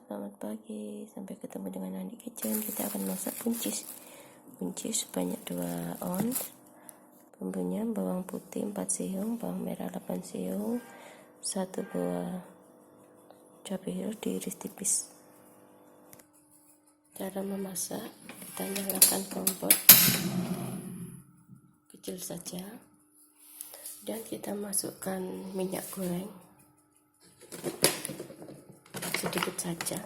selamat pagi. Sampai ketemu dengan Andi Kitchen. Kita akan masak buncis. Buncis sebanyak 2 ons. Bumbunya bawang putih 4 siung, bawang merah 8 siung, 1 buah cabai hijau diiris tipis. Cara memasak, kita nyalakan kompor kecil saja, dan kita masukkan minyak goreng sedikit saja,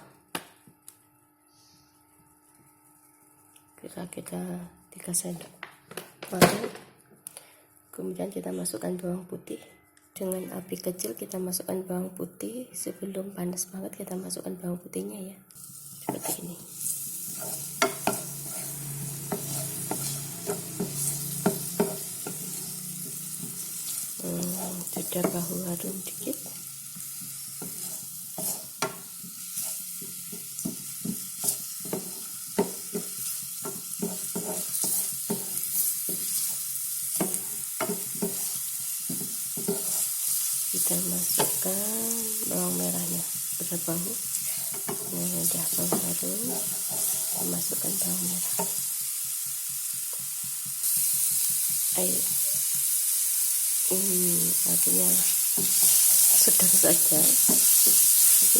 kira-kira 3 sendok makan. Kemudian kita masukkan bawang putih dengan api kecil. Kita masukkan bawang putih sebelum panas banget, kita masukkan bawang putihnya ya, seperti ini. Sudah bau harum dikit, kita masukkan bawang merahnya. Sudah bau, sudah bau harum, kita masukkan bawang merah. Air artinya sedang saja.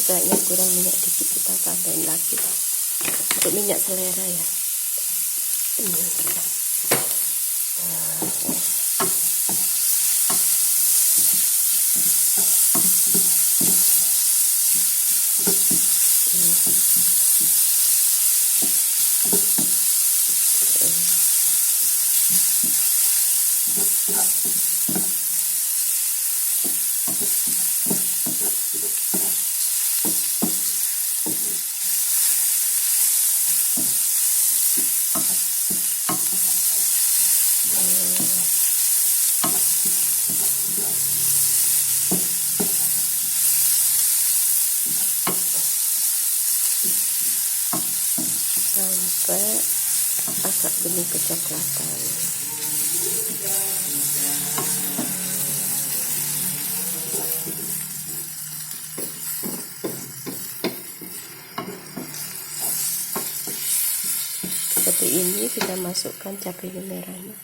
Kayaknya kurang minyak dikit, kita tambahin lagi untuk minyak selera ya. Sampai agak kuning kecoklatan. Seperti ini, kita masukkan cabai merahnya.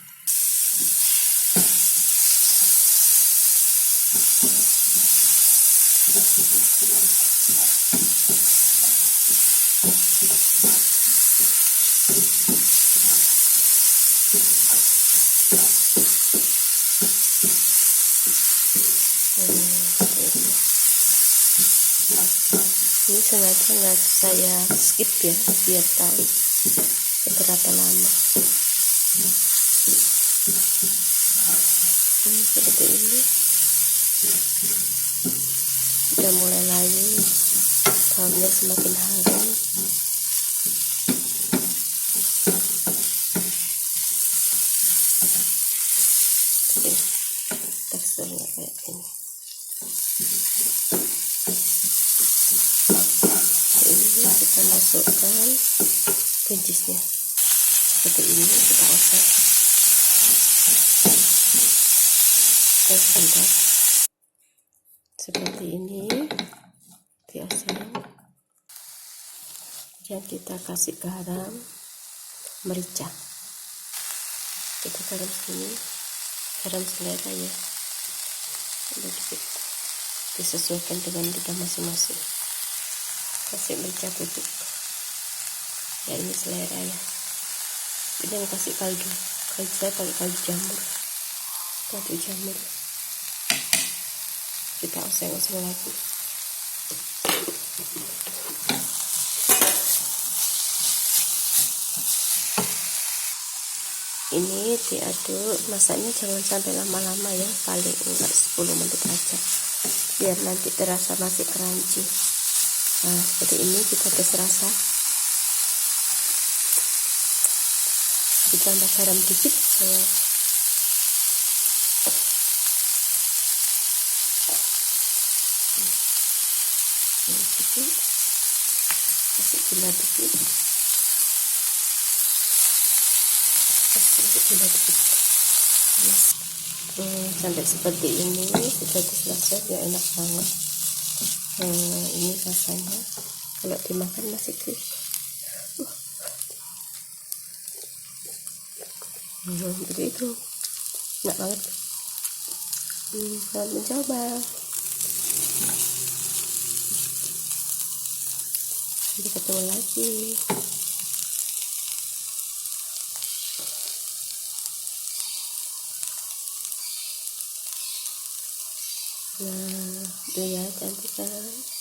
Ini sengaja nggak saya skip ya, biar tahu berapa lama. Seperti ini, sudah mulai layu, baunya semakin harum. Teksturnya kayak gini. Ini kita masukkan buncisnya seperti ini, kita oseng dan sebentar seperti ini dioseng, dan kita kasih garam, merica. Kita garam sini, garam selera ya, sedikit disesuaikan dengan lidah masing-masing. Kasih merica bubuk ya, ini selera ya. Ini yang kasih kaldu saya pakai kaldu jamur. Kita oseng-oseng lagi. Ini diaduk, masaknya jangan sampai lama-lama ya, paling enggak 10 menit aja, biar nanti terasa masih crunchy. Nah, seperti ini kita tes rasa. Ditambah garam dikit saya. Dikit. Kasih gula dikit. Sampai seperti ini sudah selesai ya, enak banget. Ini rasanya kalau dimakan masih crispy. Begitu enak banget. Selamat mencoba. Sampai ketemu lagi. Nah, itu ya, cantik kan.